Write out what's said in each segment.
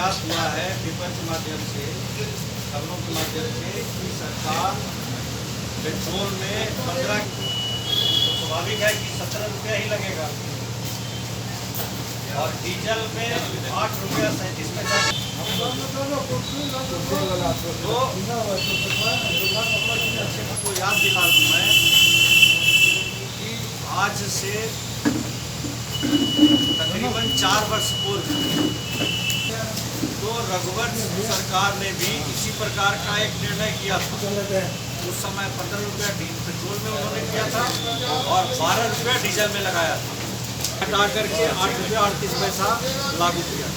ज्ञात हुआ है पेपर के माध्यम से, खबरों के माध्यम से कि सरकार पेट्रोल में 15, तो स्वाभाविक है कि 17 रुपया ही लगेगा और डीजल में 8 रुपया 37 पैसा। तो याद दिला दूँ मैं कि आज से तकरीबन 4 वर्ष पूर्व तो रघुवंश सरकार ने भी इसी प्रकार का एक निर्णय किया था। उस समय 15 रुपया पेट्रोल में उन्होंने किया था और 12 रुपया डीजल में लगाया था, हटा करके 8 रुपया 38 पैसा लागू किया।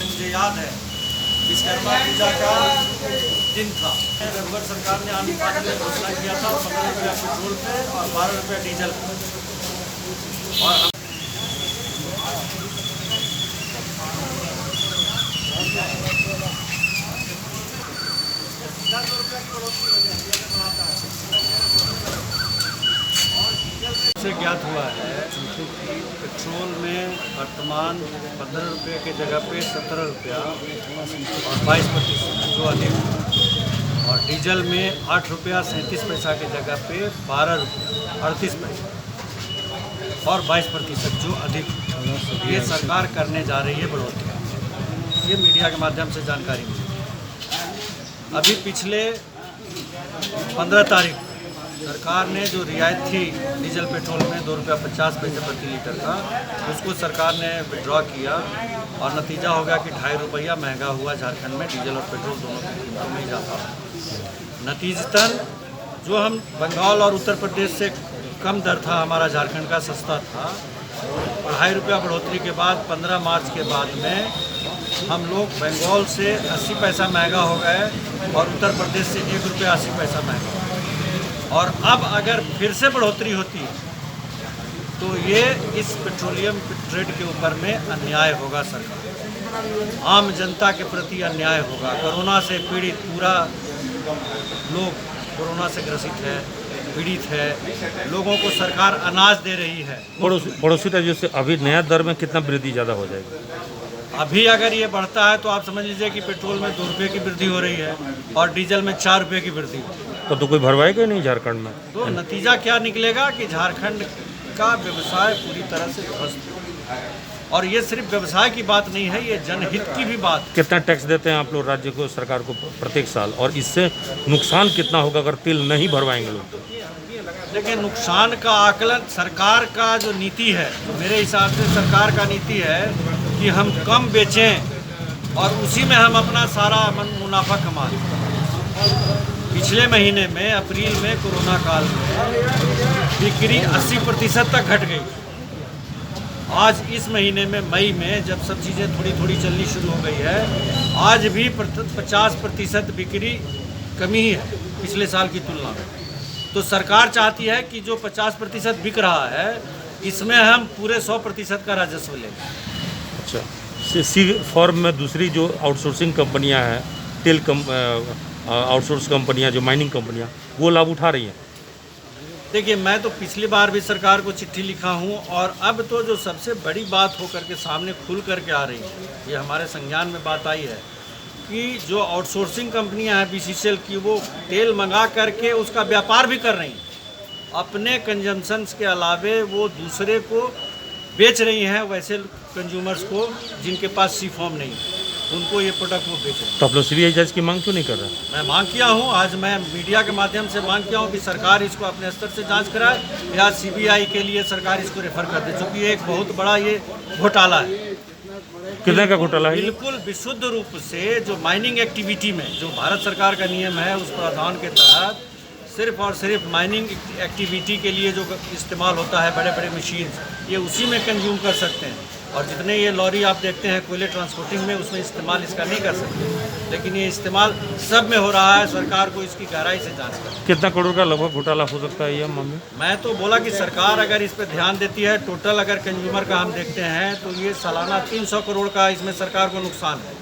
मुझे याद है विश्वकर्मा पूजा का दिन था, रघुवर सरकार ने आने वाले में घोषणा किया था 15 रुपया पेट्रोल पे और 12 रुपया डीजल पे। और से ज्ञात हुआ है कि पेट्रोल में वर्तमान 15 रुपये के जगह पे 17 रुपया और 22% जो अधिक, और डीजल में 8 रुपया 37 पैसा के जगह पे 12 रुपया 38 पैसा और 22% जो अधिक, ये सरकार करने जा रही है बढ़ोतरी। ये मीडिया के माध्यम से जानकारी मिली। अभी पिछले 15 तारीख सरकार ने जो रियायत थी डीजल पेट्रोल में 2 रुपया 50 पैसे प्रति लीटर का, उसको सरकार ने विड्रॉ किया और नतीजा हो गया कि 2.5 रुपया महंगा हुआ झारखंड में डीजल और पेट्रोल दोनों की कीमतों में इजाफा। नतीजतन जो हम बंगाल और उत्तर प्रदेश से कम दर था हमारा, झारखंड का सस्ता था, 2.5 रुपया बढ़ोतरी के बाद 15 मार्च के बाद में हम लोग बंगाल से 80 पैसा महंगा हो गए और उत्तर प्रदेश से 1 रुपया 80 पैसा महंगा। और अब अगर फिर से बढ़ोतरी होती तो ये इस पेट्रोलियम ट्रेड के ऊपर में अन्याय होगा। सरकार आम जनता के प्रति अन्याय होगा। कोरोना से पीड़ित पूरा लोग कोरोना से ग्रसित है, पीड़ित है, लोगों को सरकार अनाज दे रही है। पड़ोसी राज्यों से अभी नया दर में कितना वृद्धि ज़्यादा हो जाएगी? अभी अगर ये बढ़ता है तो आप समझ लीजिए कि पेट्रोल में 2 रुपये की वृद्धि हो रही है और डीजल में 4 रुपये की वृद्धि। तो कोई भरवाएगा नहीं झारखंड में? तो नतीजा क्या निकलेगा कि झारखंड का व्यवसाय पूरी तरह से ध्वस्त। और ये सिर्फ व्यवसाय की बात नहीं है, ये जनहित की भी बात है। कितना टैक्स देते हैं आप लोग राज्य को, सरकार को प्रत्येक साल, और इससे नुकसान कितना होगा अगर तेल नहीं भरवाएंगे लोग? तो देखिए, नुकसान का आकलन सरकार का जो नीति है, तो मेरे हिसाब से सरकार का नीति है कि हम कम बेचें और उसी में हम अपना सारा मुनाफा कमा लें। पिछले महीने में अप्रैल में कोरोना काल में बिक्री 80% तक घट गई। आज इस महीने में मई में जब सब चीज़ें थोड़ी थोड़ी चलनी शुरू हो गई है, आज भी 50% बिक्री कमी ही है पिछले साल की तुलना में। तो सरकार चाहती है कि जो 50% बिक रहा है इसमें हम पूरे 100% का राजस्व लें। अच्छा, सी फॉर्म में दूसरी जो आउटसोर्सिंग कंपनियां हैं, तेल आउटसोर्स कंपनियां, जो माइनिंग कंपनियां, वो लाभ उठा रही हैं। देखिए, मैं तो पिछली बार भी सरकार को चिट्ठी लिखा हूं और अब तो जो सबसे बड़ी बात हो करके सामने खुल करके आ रही है, ये हमारे संज्ञान में बात आई है कि जो आउटसोर्सिंग कंपनियां हैं BCCL की, वो तेल मंगा करके उसका व्यापार भी कर रही हैं। अपने कंजम्पशंस के अलावे वो दूसरे को बेच रही हैं, वैसे कंज्यूमर्स को जिनके पास सी फॉर्म नहीं है, उनको ये प्रोडक्ट वो बेच रहे हैं। तो आप लोग CBI जज की मांग क्यों नहीं कर रहे? मैं मांग किया हूँ, आज मैं मीडिया के माध्यम से मांग किया हूँ कि सरकार इसको अपने स्तर से जांच कराए या CBI के लिए सरकार इसको रेफर कर दे, क्योंकि एक बहुत बड़ा ये घोटाला है। कितने का घोटाला है? बिल्कुल विशुद्ध रूप से जो माइनिंग एक्टिविटी में जो भारत सरकार का नियम है, उस प्रावधान के तहत सिर्फ और सिर्फ माइनिंग एक्टिविटी के लिए जो इस्तेमाल होता है बड़े बड़े मशीन, ये उसी में कंज्यूम कर सकते हैं। और जितने ये लॉरी आप देखते हैं कोयले ट्रांसपोर्टिंग में, उसमें इस्तेमाल इसका नहीं कर सकते, लेकिन ये इस्तेमाल सब में हो रहा है। सरकार को इसकी गहराई से जांच कर। कितना करोड़ का लगभग घोटाला हो सकता है ये मामले? मैं तो बोला कि सरकार अगर इस पर ध्यान देती है, टोटल अगर कंज्यूमर का हम देखते हैं तो ये सालाना 300 करोड़ का इसमें सरकार को नुकसान है।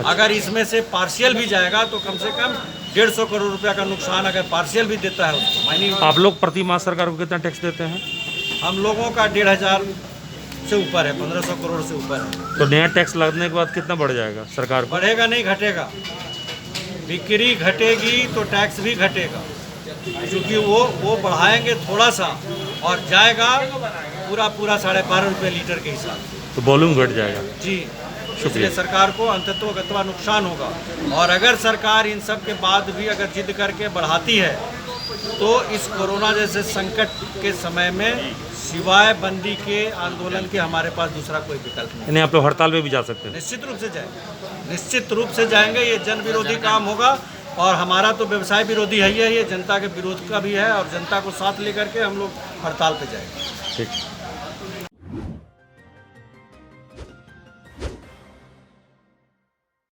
अगर इसमें से पार्शियल भी जाएगा तो कम से कम 150 करोड़ रुपया का नुकसान अगर पार्शियल भी देता है उसको माइनिंग। आप लोग प्रति माह सरकार को कितना टैक्स देते हैं? हम लोगों का 1,500 से ऊपर है, 1500 करोड़ से ऊपर है। तो नया टैक्स लगने के बाद कितना बढ़ जाएगा सरकार को? बढ़ेगा नहीं, घटेगा। बिक्री घटेगी तो टैक्स भी घटेगा, क्योंकि वो बढ़ाएंगे थोड़ा सा और जाएगा पूरा 12.5 रुपये लीटर के हिसाब से। तो वॉल्यूम घट जाएगा जी, इसलिए सरकार को अंततः नुकसान होगा। और अगर सरकार इन सब के बाद भी अगर जिद करके बढ़ाती है तो इस कोरोना जैसे संकट के समय में सिवाय बंदी के आंदोलन के हमारे पास दूसरा कोई विकल्प नहीं। यानी आप लोग हड़ताल पे भी जा सकते हैं? निश्चित रूप से जाएंगे, निश्चित रूप से जाएंगे। ये जन विरोधी काम होगा और हमारा तो व्यवसाय विरोधी है ही है, ये जनता के विरोध का भी है और जनता को साथ लेकर के हम लोग हड़ताल पे जाएंगे। ठीक।